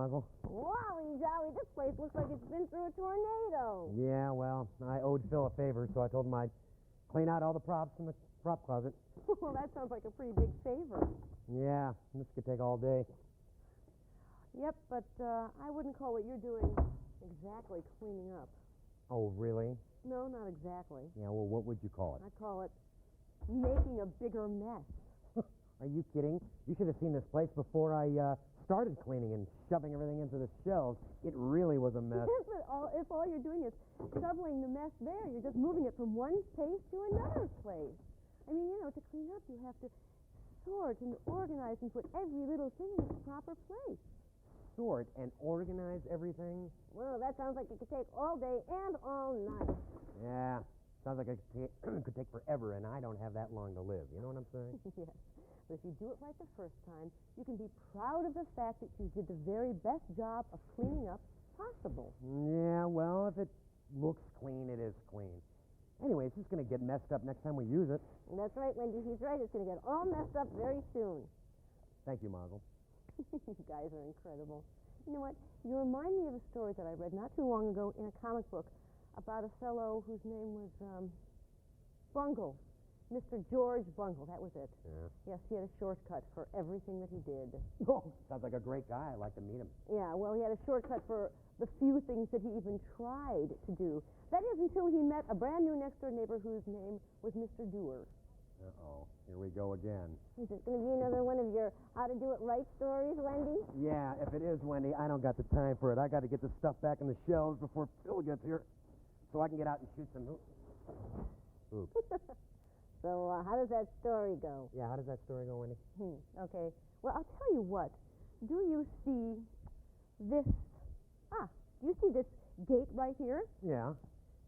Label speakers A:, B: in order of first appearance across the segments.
A: Bungle?
B: Wowie jolly, this place looks like it's been through a tornado.
A: Yeah, well, I owed Phil a favor, so I told him I'd clean out all the props in the prop closet.
B: Well, that sounds like a pretty big favor.
A: Yeah, this could take all day.
B: Yep, but I wouldn't call what you're doing exactly cleaning up.
A: Oh, really?
B: No, not exactly.
A: Yeah, well, what would you call it?
B: I'd call it making a bigger mess.
A: Are you kidding? You should have seen this place before I started cleaning and shoving everything into the shelves. It really was a mess.
B: Yes, but if all you're doing is shoveling the mess there, you're just moving it from one place to another place. I mean, you know, to clean up, you have to sort and organize and put every little thing in its proper place.
A: Sort and organize everything?
B: Well, that sounds like it could take all day and all night.
A: Yeah, sounds like it could take forever, and I don't have that long to live. You know what I'm saying?
B: Yes. But if you do it right the first time, you can be proud of the fact that you did the very best job of cleaning up possible.
A: Yeah, well, if it looks clean, it is clean. Anyway, it's just going to get messed up next time we use it.
B: And that's right, Wendy. He's right. It's going to get all messed up very soon.
A: Thank you, Mazel.
B: You guys are incredible. You know what? You remind me of a story that I read not too long ago in a comic book about a fellow whose name was Bungle. Mr. George Bungle, that was it.
A: Yeah.
B: Yes, he had a shortcut for everything that he did.
A: Oh, sounds like a great guy. I'd like to meet him.
B: Yeah, well, he had a shortcut for the few things that he even tried to do. That is until he met a brand new next-door neighbor whose name was Mr. Doer.
A: Uh-oh, here we go again.
B: Is it going to be another one of your how-to-do-it-right stories, Wendy?
A: Yeah, if it is, Wendy, I don't got the time for it. I got to get the stuff back in the shelves before Phil gets here so I can get out and shoot some hoops.
B: So, how does that story go?
A: Yeah, how does that story go, Wendy?
B: Okay. Well, I'll tell you what. Do you see this? Do you see this gate right here?
A: Yeah.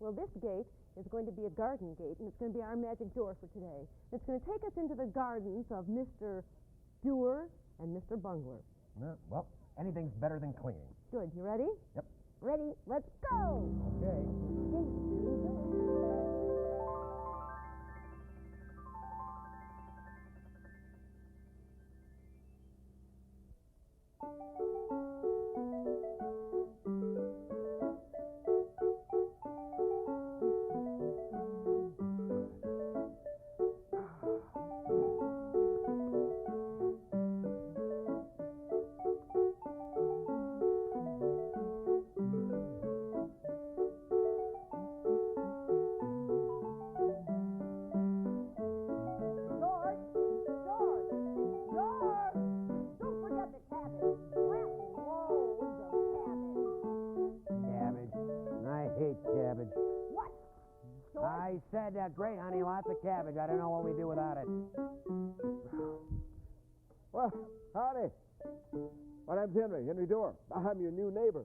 B: Well, this gate is going to be a garden gate, and it's going to be our magic door for today. It's going to take us into the gardens of Mr. Doer and Mr. Bungler.
A: Well, anything's better than cleaning.
B: Good. You ready?
A: Yep.
B: Ready? Let's go!
A: Okay. Great, honey, lots of cabbage. I don't know what we do without it.
C: Well, howdy. My name's Henry Doer. I'm your new neighbor.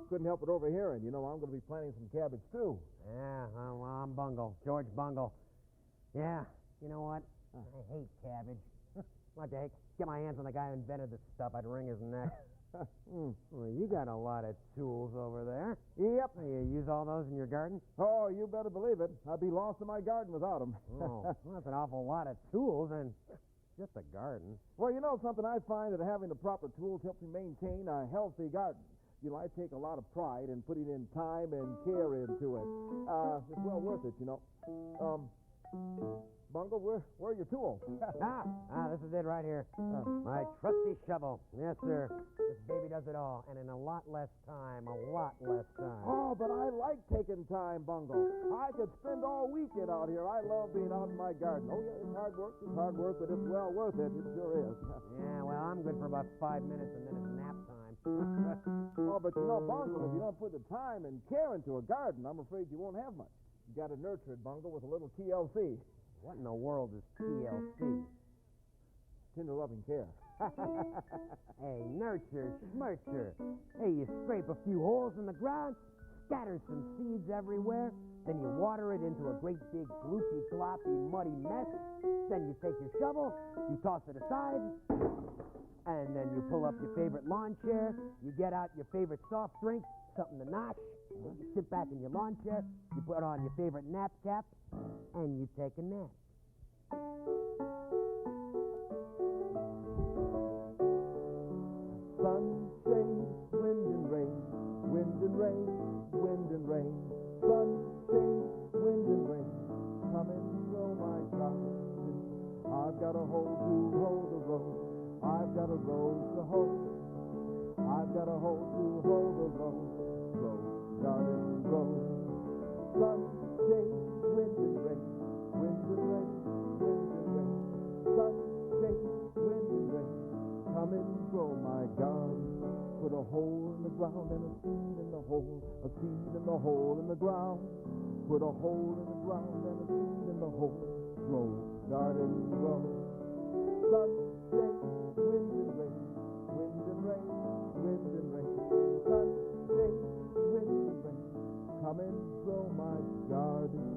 C: Couldn't help but overhearing. You know, I'm going to be planting some cabbage, too.
A: Yeah, well, I'm Bungle, George Bungle. Yeah, you know what? I hate cabbage. What the heck? Get my hands on the guy who invented this stuff. I'd wring his neck. Well, you got a lot of tools over there.
C: Yep.
A: You use all those in your garden?
C: Oh, you better believe it. I'd be lost in my garden without them.
A: Oh, well, that's an awful lot of tools and just a garden.
C: Well, you know something, I find that having the proper tools helps me maintain a healthy garden. You know, I take a lot of pride in putting in time and care into it. It's well worth it, you know. Bungle, where are your tools?
A: This is it right here. My trusty shovel. Yes, sir. This baby does it all, and in a lot less time.
C: Oh, but I like taking time, Bungle. I could spend all weekend out here. I love being out in my garden. Oh, yeah, it's hard work, but it's well worth it. It sure is.
A: Yeah, well, I'm good for about 5 minutes, and then it's nap time.
C: Oh, but you know, Bungle, if you don't put the time and care into a garden, I'm afraid you won't have much. You got to nurture it, Bungle, with a little TLC.
A: What in the world is TLC?
C: Tender loving care.
A: Hey, nurture, schmurture. Hey, you scrape a few holes in the ground, scatter some seeds everywhere, then you water it into a great big gloopy, gloppy, muddy mess. Then you take your shovel, you toss it aside, and then you pull up your favorite lawn chair, you get out your favorite soft drink, something to nosh, you sit back in your lawn chair, you put on your favorite nap cap, and you take a nap.
C: Sunshine ground and a seed in the hole, a seed in the hole in the ground. Put a hole in the ground and a seed in the hole. Grow, garden, grow. Sun, shade, wind and rain, wind and rain, wind and rain. Sun, shade, wind and rain. Come and grow my garden.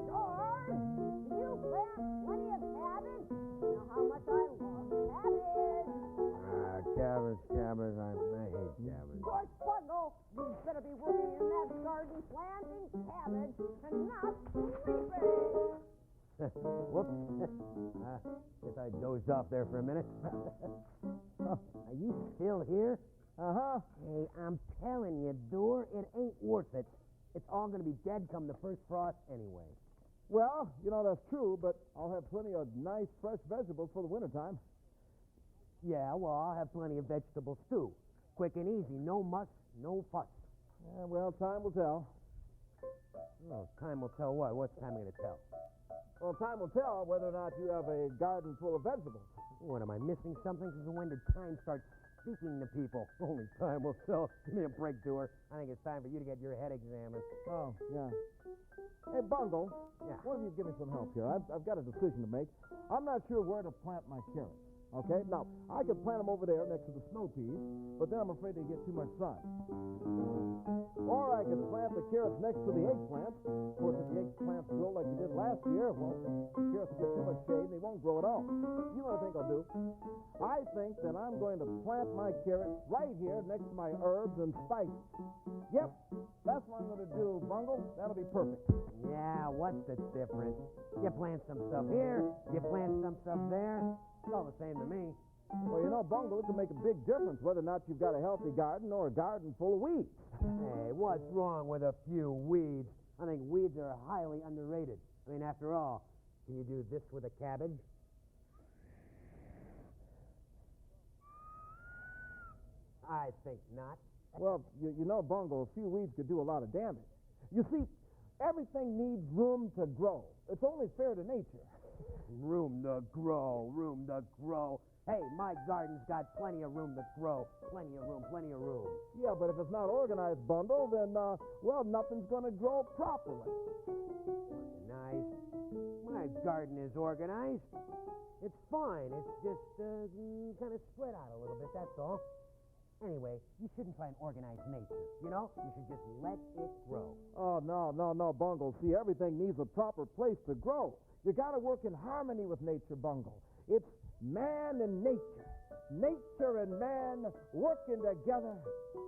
B: George, did you plant plenty of cabbage? You know how much I love cabbage.
A: Cabbage, I hate cabbage.
B: George Bungle, you better be working in that garden planting cabbage and not sleeping.
A: Whoops. Guess I dozed off there for a minute. Are you still here?
C: Uh-huh.
A: Hey, I'm telling you, Doer, it ain't worth it. It's all going to be dead come the first frost anyway.
C: Well, you know, that's true, but I'll have plenty of nice, fresh vegetables for the wintertime.
A: Yeah, well, I'll have plenty of vegetables, too. Quick and easy. No muss, no fuss.
C: Yeah, well, time will tell.
A: Oh, time will tell what? What's time going to tell?
C: Well, time will tell whether or not you have a garden full of vegetables.
A: What, am I missing something? Since when did time start speaking to people? Only time will tell. Give me a break, Doer. I think it's time for you to get your head examined.
C: Oh, yeah. Hey, Bungle.
A: Yeah.
C: Why don't you give me some help here? I've got a decision to make. I'm not sure where to plant my carrots. Okay? Now, I could plant them over there next to the snow peas, but then I'm afraid they get too much sun. Or I could plant the carrots next to the eggplants. Of course, if the eggplants grow like they did last year, well, the carrots will get too much shade and they won't grow at all. You know what I think I'll do? I think that I'm going to plant my carrots right here next to my herbs and spices. Yep, that's what I'm going to do, Bungle. That'll be perfect.
A: Yeah, what's the difference? You plant some stuff here, you plant some stuff there. It's all the same to me.
C: Well, you know, Bungle, it can make a big difference whether or not you've got a healthy garden or a garden full of weeds.
A: Hey, what's wrong with a few weeds? I think weeds are highly underrated. I mean, after all, can you do this with a cabbage? I think not.
C: Well, you know, Bungle, a few weeds could do a lot of damage. You see, everything needs room to grow. It's only fair to nature.
A: Room to grow, room to grow. Hey, my garden's got plenty of room to grow. Plenty of room, plenty of room.
C: Yeah, but if it's not organized, Bungle, then, well, nothing's going to grow properly.
A: Organized? My garden is organized. It's fine. It's just kind of spread out a little bit, that's all. Anyway, you shouldn't try and organize nature, you know? You should just let it grow.
C: Oh, no, Bungle. See, everything needs a proper place to grow. You got to work in harmony with nature, Bungle. It's man and nature. Nature and man working together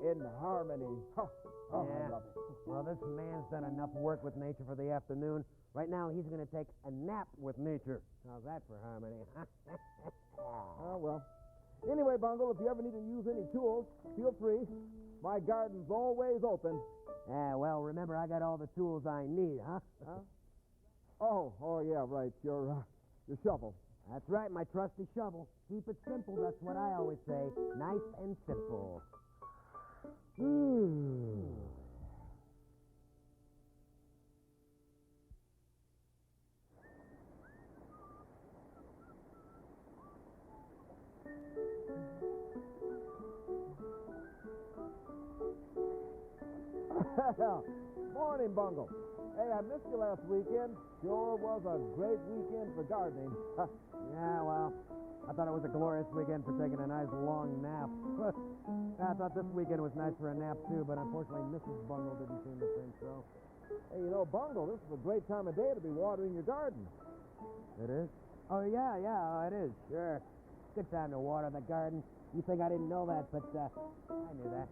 C: in harmony. Oh,
A: yeah.
C: I love it.
A: Well, this man's done enough work with nature for the afternoon. Right now, he's going to take a nap with nature. How's that for harmony?
C: Oh, well. Anyway, Bungle, if you ever need to use any tools, feel free. My garden's always open.
A: Yeah, well, remember, I got all the tools I need, huh?
C: Oh, yeah, right. Your shovel.
A: That's right, my trusty shovel. Keep it simple, that's what I always say. Nice and simple.
C: Morning, Bungle. Hey, I missed you last weekend. Sure was a great weekend for gardening.
A: Yeah, well, I thought it was a glorious weekend for taking a nice long nap. I thought this weekend was nice for a nap, too, but unfortunately Mrs. Bungle didn't seem to think so.
C: Hey, you know, Bungle, this is a great time of day to be watering your garden.
A: It is? Oh, yeah, it is, sure. Good time to water the garden. You think I didn't know that, but I knew that.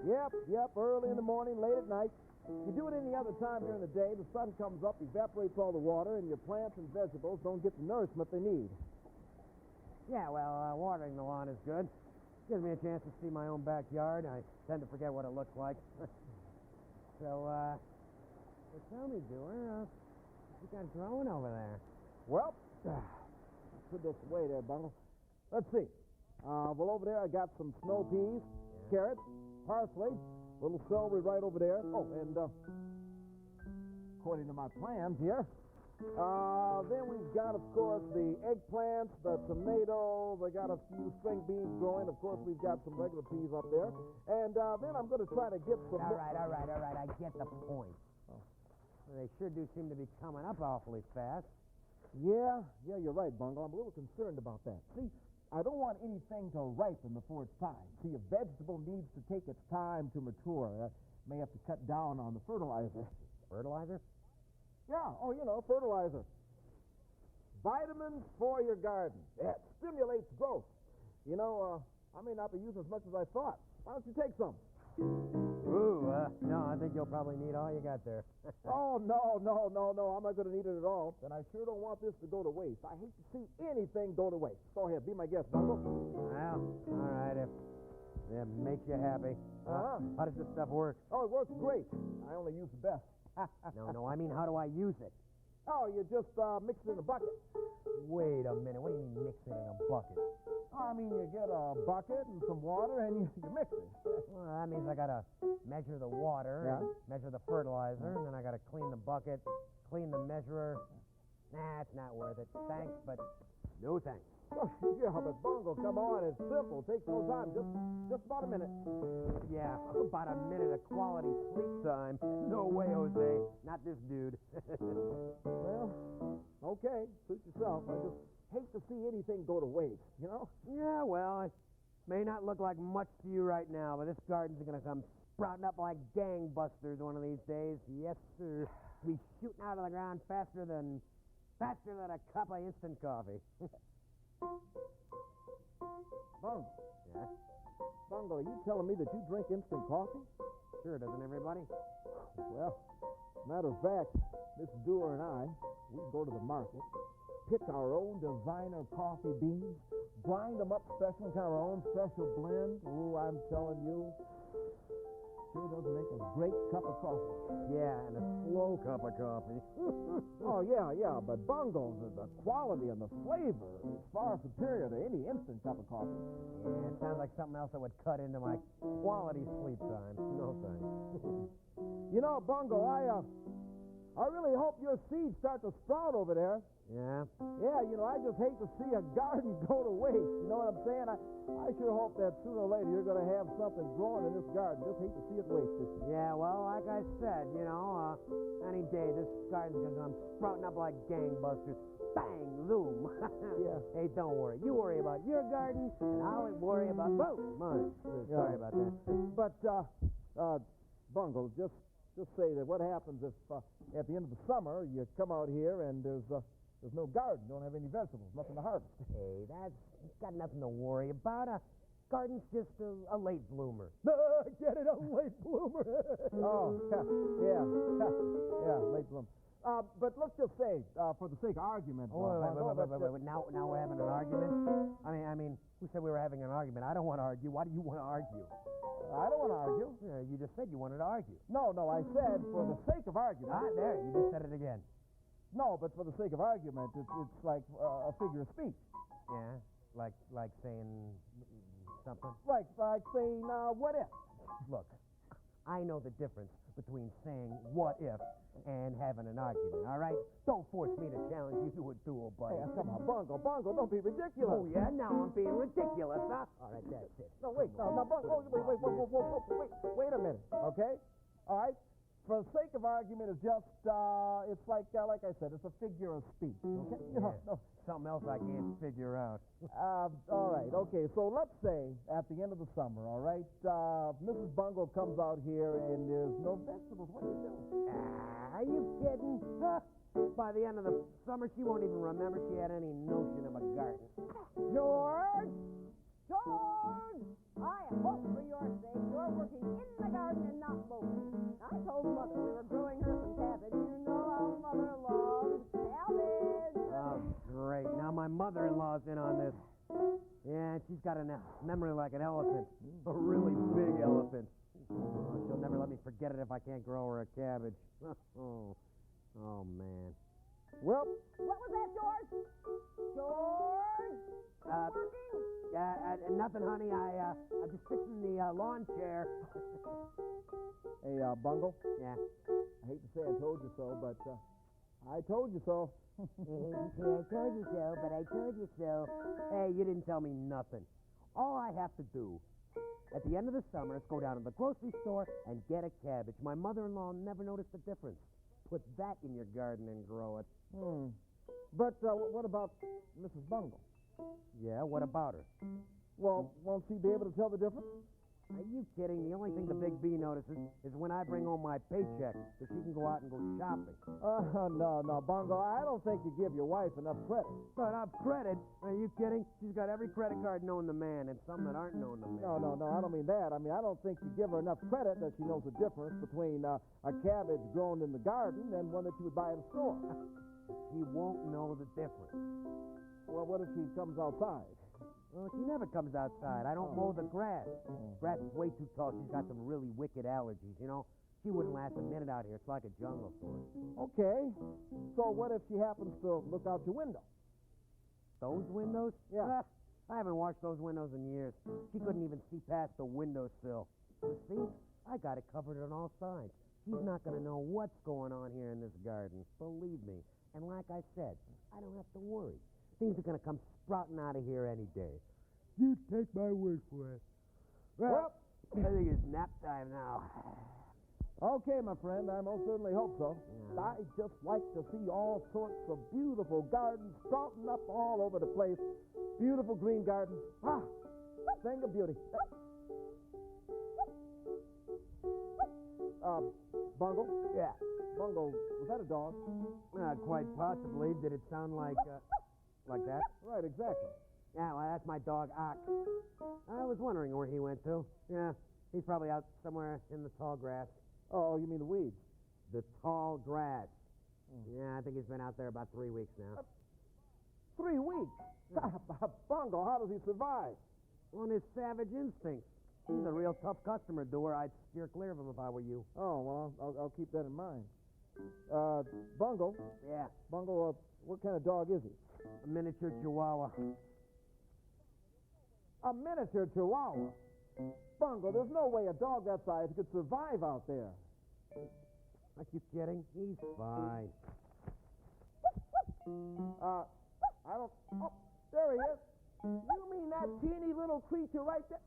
C: Yep, early in the morning, late at night. You do it any other time during the day, the sun comes up, evaporates all the water, and your plants and vegetables don't get the nourishment they need.
A: Yeah, well, watering the lawn is good. Gives me a chance to see my own backyard. I tend to forget what it looks like. So tell me, Doer, what you got growing over there?
C: Well, put this away there, Bungle. Let's see. Well, over there I got some snow peas, carrots, parsley, Little celery right over there. Oh, and according to my plans here, then we've got, of course, the eggplants, the tomatoes. I got a few string beans growing. Of course, we've got some regular peas up there. And then I'm going to try to get some...
A: All right. I get the point. Oh. They sure do seem to be coming up awfully fast.
C: Yeah, you're right, Bungle. I'm a little concerned about that. See, I don't want anything to ripen before it's time. See, a vegetable needs to take its time to mature. I may have to cut down on the fertilizer.
A: Fertilizer?
C: Yeah, fertilizer. Vitamins for your garden. It stimulates growth. I may not be using as much as I thought. Why don't you take some?
A: Ooh, no, I think you'll probably need all you got there.
C: Oh, no, I'm not going to need it at all. And I sure don't want this to go to waste. I hate to see anything go to waste. Go ahead, be my guest, Bungle.
A: Well, all right, if it makes you happy. How does this stuff work?
C: Oh, it works great. I only use the best.
A: No, I mean, how do I use it?
C: Oh, you just mix it in a bucket.
A: Wait a minute, what do you mean mix it in a bucket?
C: I mean, you get a bucket and some water and you mix it.
A: Well, that means I gotta measure the water, and measure the fertilizer, and then I gotta clean the bucket, clean the measurer. Nah, it's not worth it. Thanks, but no thanks.
C: Yeah, but Bungle, come on, it's simple. Takes no time, just about a minute.
A: Yeah, about a minute of quality sleep time. No way, Jose. Not this dude.
C: Well, okay, suit yourself. I just hate to see anything go to waste,
A: Yeah, well, it may not look like much to you right now, but this garden's gonna come sprouting up like gangbusters one of these days. Yes, sir. Be shooting out of the ground faster than a cup of instant coffee.
C: Bungle.
A: Yeah?
C: Bungle, are you telling me that you drink instant coffee?
A: Sure, doesn't everybody?
C: Well, matter of fact, Miss Doer and I, we go to the market, pick our own designer coffee beans, grind them up special, kind of our own special blend. Ooh, I'm telling you, sure does make a great cup of coffee.
A: Yeah, and a slow cup of coffee.
C: Oh, yeah, but Bungle, the quality and the flavor is far superior to any instant cup of coffee.
A: Yeah, it sounds like something else that would cut into my quality sleep time. No thanks.
C: Bungle, I really hope your seeds start to sprout over there.
A: Yeah?
C: Yeah, I just hate to see a garden go to waste. You know what I'm saying? I sure hope that sooner or later you're going to have something growing in this garden. Just hate to see it wasted.
A: Yeah, well, like I said, any day this garden's going to come sprouting up like gangbusters. Bang, zoom.
C: Yeah.
A: Hey, don't worry. You worry about your garden, and I'll worry about mine. Sorry about that.
C: But, Bungle, just say that what happens if at the end of the summer you come out here and there's no garden, don't have any vegetables, nothing to harvest.
A: Hey, that's got nothing to worry about. A garden's just a late bloomer.
C: Get it, a late bloomer. Oh, yeah, late bloomer. But let's just say, for the sake of argument,
A: wait. Now we're having an argument? I mean, who said we were having an argument? I don't want to argue. Why do you want to argue?
C: I don't want to argue.
A: Yeah, you just said you wanted to argue.
C: No, I said for the sake of argument.
A: There, you just said it again.
C: No, but for the sake of argument, it's like a figure of speech.
A: Yeah, like saying something?
C: Like saying, what if?
A: Look, I know the difference between saying what if and having an argument, all right? Don't force me to challenge you to a duel, buddy.
C: Hey, come on, Bungle, don't be ridiculous.
A: Oh, yeah? Now I'm being ridiculous, huh? All right, that's it.
C: No, wait, Bungle, wait a minute, okay? All right? For the sake of argument, it's just, it's like I said, it's a figure of speech, okay?
A: Yeah. Something else I can't figure out.
C: All right, okay, so let's say at the end of the summer, all right, Mrs. Bungle comes out here and there's no vegetables. What do you do?
A: Are you kidding? By the end of the summer, she won't even remember she had any notion of a garden.
B: George! I hope for your sake you're working in the garden and not moping. I told Mother we were growing her some cabbage. You know how Mother loves cabbage.
A: Oh, great. Now my mother-in-law's in on this. Yeah, she's got a memory like an elephant. A really big elephant. Oh, she'll never let me forget it if I can't grow her a cabbage. Oh, man.
C: Well,
B: what was that, George? George? Working?
A: Nothing, honey. I'm just fixing the lawn chair.
C: Hey, Bungle,
A: Yeah.
C: I hate to say I told you so, but I told you so.
A: I told you so, but I told you so. Hey, you didn't tell me nothing. All I have to do at the end of the summer is go down to the grocery store and get a cabbage. My mother-in-law never noticed the difference. Put that in your garden and grow it.
C: But what about Mrs. Bungle?
A: Yeah, what about her?
C: Well, won't she be able to tell the difference?
A: Are you kidding? The only thing the Big B notices is when I bring home my paycheck so she can go out and go shopping.
C: No, Bungle, I don't think you give your wife enough credit.
A: But enough credit? Are you kidding? She's got every credit card known to man and some that aren't known to man.
C: No, I don't mean that. I mean, I don't think you give her enough credit that she knows the difference between a cabbage grown in the garden and one that you would buy at a store.
A: She won't know the difference.
C: Well, what if she comes outside?
A: Well, she never comes outside. I don't mow the grass. Grass is way too tall. She's got some really wicked allergies, you know. She wouldn't last a minute out here. It's like a jungle for her.
C: Okay. So what if she happens to look out your window?
A: Those windows?
C: Yeah.
A: I haven't washed those windows in years. She couldn't even see past the windowsill. You see? I got it covered on all sides. She's not going to know what's going on here in this garden. Believe me. And like I said, I don't have to worry. Things are going to come sprouting out of here any day. You take my word for it. Well, I think it's nap time now.
C: Okay, my friend, I most certainly hope so.
A: Yeah.
C: I just like to see all sorts of beautiful gardens sprouting up all over the place. Beautiful green gardens. Ah, thing of beauty. Bungle?
A: Yeah.
C: Bungle, was that a dog?
A: Quite possibly. Did it sound like that?
C: Right, exactly.
A: Yeah, well, that's my dog, Ox. I was wondering where he went to. Yeah, he's probably out somewhere in the tall grass.
C: Oh, you mean the weeds?
A: The tall grass. Yeah, I think he's been out there about 3 weeks now.
C: 3 weeks? Bungle, how does he survive?
A: On his savage instincts. He's a real tough customer, Doer. I'd steer clear of him if I were you.
C: Oh, well, I'll keep that in mind. Bungle?
A: Yeah,
C: Bungle, what kind of dog is he?
A: a miniature chihuahua.
C: A miniature chihuahua? Bungle, there's no way a dog that size could survive out there.
A: Are you kidding? He's fine.
C: I don't... Oh, there he is. You mean that teeny little creature right there?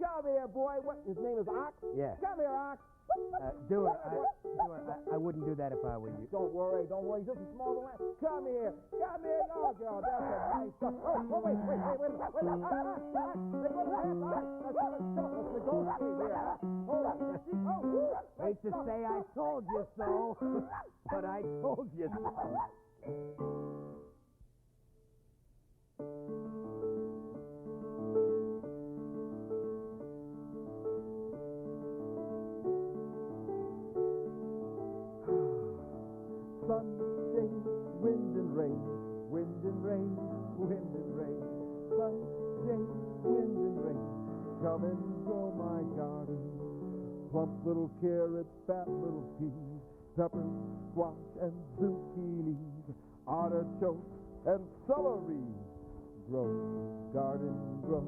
C: Come here, boy. What? His name is Ox?
A: Yeah.
C: Come here, Ox.
A: Doer, I wouldn't do that if I were you.
C: Don't worry. Just a small little ant. Come here. Oh, God, that's a nice dog. Oh, wait. Let's negotiate here, huh? Hold on.
A: Hate to say I told you so, but I told you so.
C: Sun, shade, wind and rain, wind and rain, wind and rain. Sun, shade, wind and rain, come and grow my garden. Plump little carrots, fat little peas, peppers, squash and zucchinis, artichokes and celery. Grow, garden, grow.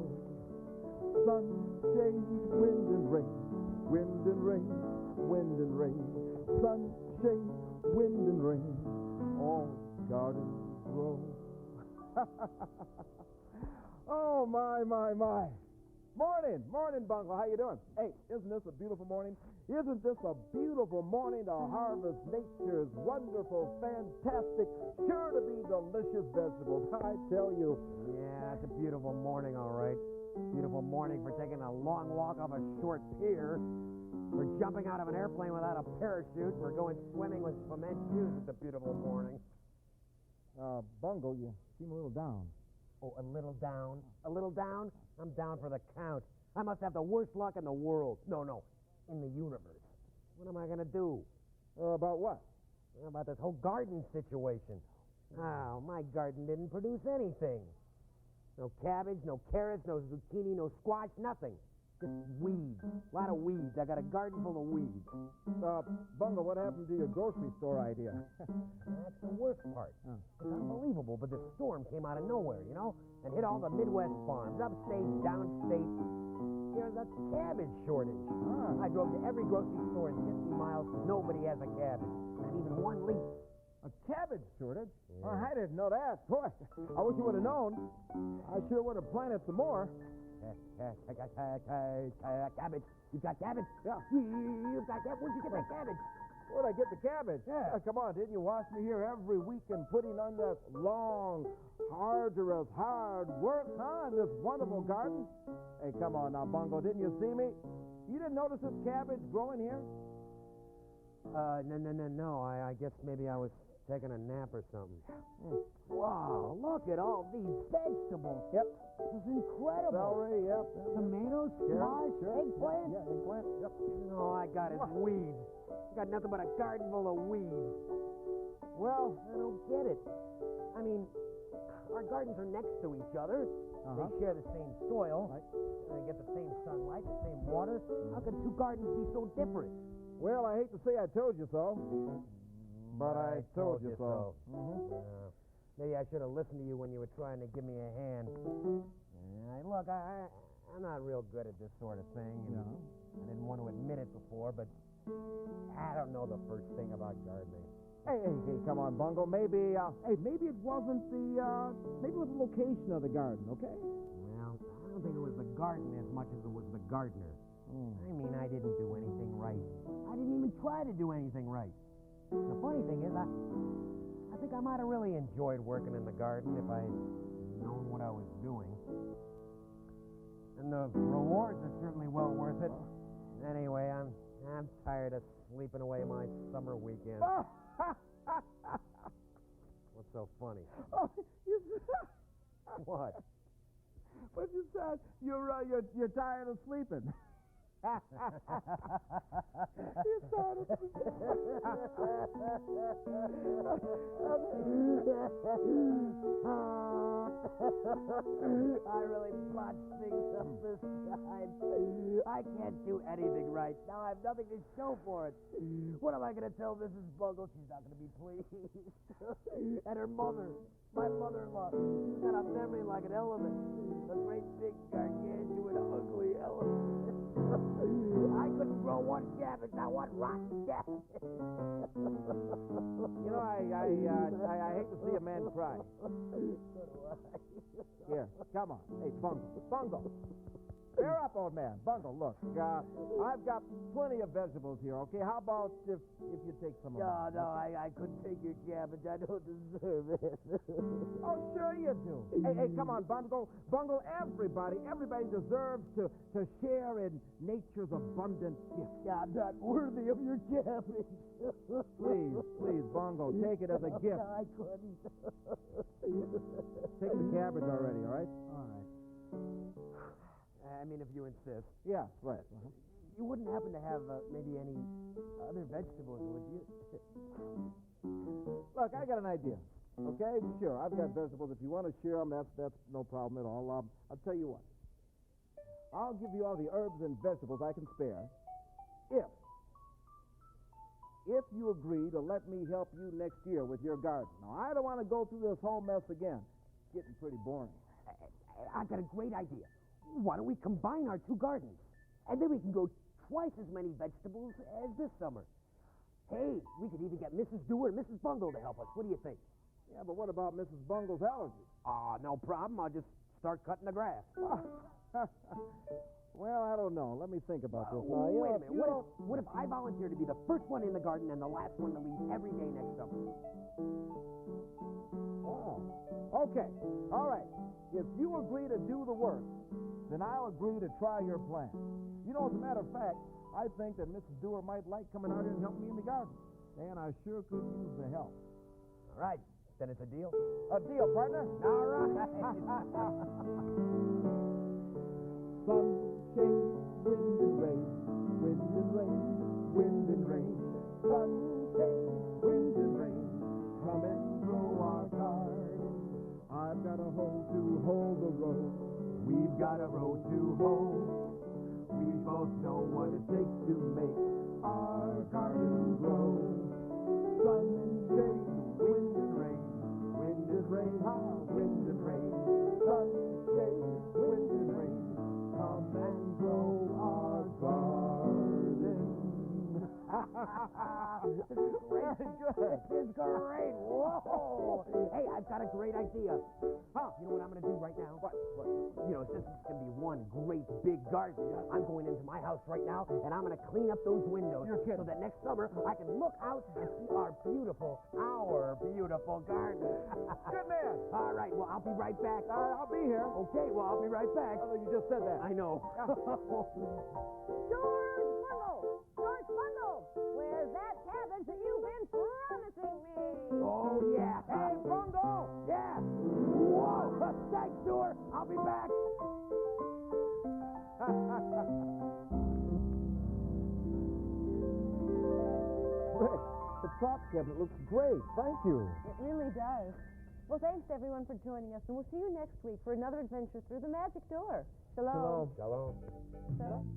C: Sun, shade, wind and rain, wind and rain, wind and rain. Sun, shade, wind and rain, all gardens grow. Oh, my. Morning, Bungle. How you doing? Hey, isn't this a beautiful morning? Isn't this a beautiful morning to harvest nature's wonderful, fantastic, sure to be delicious vegetables? I tell you.
A: Yeah, it's a beautiful morning, all right. Beautiful morning for taking a long walk off a short pier. We're jumping out of an airplane without a parachute. We're going swimming with cement shoes. It's a beautiful morning.
C: Bungle, you seem a little down.
A: Oh, a little down? A little down? I'm down for the count. I must have the worst luck in the world. No, in the universe. What am I going to do?
C: About what?
A: About this whole garden situation. Oh, my garden didn't produce anything. No cabbage, no carrots, no zucchini, no squash, nothing. Just weeds. A lot of weeds. I got a garden full of weeds.
C: Bungle, what happened to your grocery store idea?
A: That's the worst part. It's unbelievable, but this storm came out of nowhere, you know, and hit all the Midwest farms, upstate, downstate. There's a cabbage shortage. I drove to every grocery store in 50 miles. Nobody has a cabbage. Not even one leaf.
C: A cabbage shortage? Yeah. Oh, I didn't know that. Boy, I wish you would have known. I sure would have planted some more.
A: Cabbage. You got cabbage?
C: Yeah.
A: You got cabbage? Where'd you get that cabbage?
C: Where'd I get the cabbage?
A: Yeah.
C: Come on, didn't you watch me here every weekend putting on that long, arduous, hard work, huh, in this wonderful garden? Hey, come on now, Bungle, didn't you see me? You didn't notice this cabbage growing here?
A: No. I guess maybe I was taking a nap or something. Wow, look at all these vegetables.
C: Yep.
A: This is incredible.
C: Celery, yep.
A: Tomatoes, squash, eggplant.
C: Yeah, eggplant, yep.
A: All I got is weeds. I got nothing but a garden full of weeds.
C: Well,
A: I don't get it. I mean, our gardens are next to each other. They share the same soil.
C: Right.
A: They get the same sunlight, the same water. How can two gardens be so different?
C: well, I hate to say I told you so, but I told you so.
A: Maybe I should have listened to you when you were trying to give me a hand. Look, I'm not real good at this sort of thing. You know, I didn't want to admit it before, but I don't know the first thing about gardening.
C: Hey, come on, Bungle. Maybe it wasn't maybe it was the location of the garden, okay?
A: Well, I don't think it was the garden as much as it was the gardener. I mean, I didn't do anything right. I didn't even try to do anything right. The funny thing is, I think I might have really enjoyed working in the garden if I'd known what I was doing. And the rewards are certainly well worth it. Anyway, I'm tired of sleeping away my summer weekend. What's so funny?
C: Oh,
A: What?
C: What you said? You're tired of sleeping. You're tired of sleeping.
A: I really botched things up this time. I can't do anything right. Now I have nothing to show for it. What am I going to tell Mrs. Bungle? She's not going to be pleased. And her mother, my mother-in-law, she's got a memory like an elephant. A great big gargantuan ugly elephant. I couldn't grow one cabbage, not one rotten cabbage.
C: You know, I hate to see a man cry. Here, come on. Hey, Bungle. Bear up, old man. Bungle, look. I've got plenty of vegetables here, okay? How about if you take some of them?
A: No, I couldn't take your cabbage. I don't deserve it.
C: Oh, sure you do. Hey, come on, Bungle. Bungle, everybody deserves to share in nature's abundant gift.
A: I'm not worthy of your cabbage.
C: Please, Bungle, take it as a gift.
A: No, I couldn't.
C: Take the cabbage already, all right?
A: All right. I mean, if you insist.
C: Yeah, right.
A: You wouldn't happen to have maybe any other vegetables, would you?
C: Look, I got an idea. Okay? Sure, I've got vegetables. If you want to share them, that's no problem at all. I'll tell you what. I'll give you all the herbs and vegetables I can spare if you agree to let me help you next year with your garden. Now, I don't want to go through this whole mess again. It's getting pretty boring.
A: I've got a great idea. Why don't we combine our two gardens? And then we can grow twice as many vegetables as this summer. Hey, we could even get Mrs. Doer and Mrs. Bungle to help us. What do you think?
C: Yeah, but what about Mrs. Bungle's allergies?
A: No problem. I'll just start cutting the grass.
C: Well, I don't know. Let me think about this.
A: Wait a minute. What if I volunteer to be the first one in the garden and the last one to leave every day next summer?
C: Oh, okay. All right. If you agree to do the work, then I'll agree to try your plan. You know, as a matter of fact, I think that Mrs. Doer might like coming out here and help me in the garden. And I sure could use the help.
A: All right. Then it's a deal.
C: A deal, partner.
A: All right.
C: Sunshine, wind and rain, wind and rain, wind and rain. Sunshine, wind and rain, come and grow our garden. I've got a hoe to hoe the row. We've got a row to hoe.
A: We both know what it takes to make our garden grow. Sun and shade, wind and rain, wind and rain, wind and rain. Sun, shade, wind and rain, come and grow our garden. This is great. Good. This is great. Whoa. Hey, I've got a great idea. Huh? You know what I'm going to do right now? What? You know, since it's going to be one great big garden, I'm going into my house right now, and I'm going to clean up those windows.
C: You're kidding.
A: So that next summer, I can look out and see our beautiful garden.
C: Good man.
A: All right, well, I'll be right back.
C: I'll be here.
A: Okay, well, I'll be right back.
C: Oh, you just said that.
A: I know.
B: George Bungle, where's that cabbage that you've been promising me?
A: Oh, yeah.
C: Hey, Bungle!
A: Yeah. Whoa. Thanks, Doer. I'll be back.
C: Rick, the top cabinet looks great. Thank you.
B: It really does. Well, thanks, everyone, for joining us, and we'll see you next week for another adventure through the magic door. Shalom.
C: Shalom.
A: Shalom.
B: Shalom.